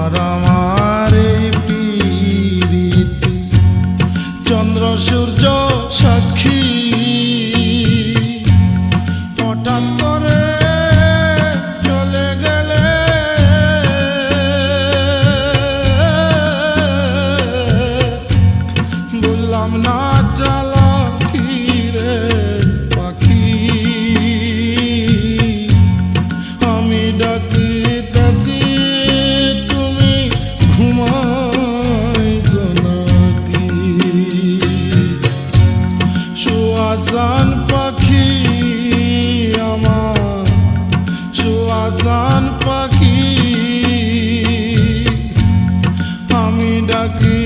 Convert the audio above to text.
তোমার আমার এই প্রীতি চন্দ্র সূর্য সাক্ষী হঠাৎ করে চলে গেলে বললাম না চালাকি রে পাখি আমি ডাকিতেছি তুমি ঘুমাইছো নাকি সুয়াজান পাখি আমার সুয়াজান পাখি আমি ডাকি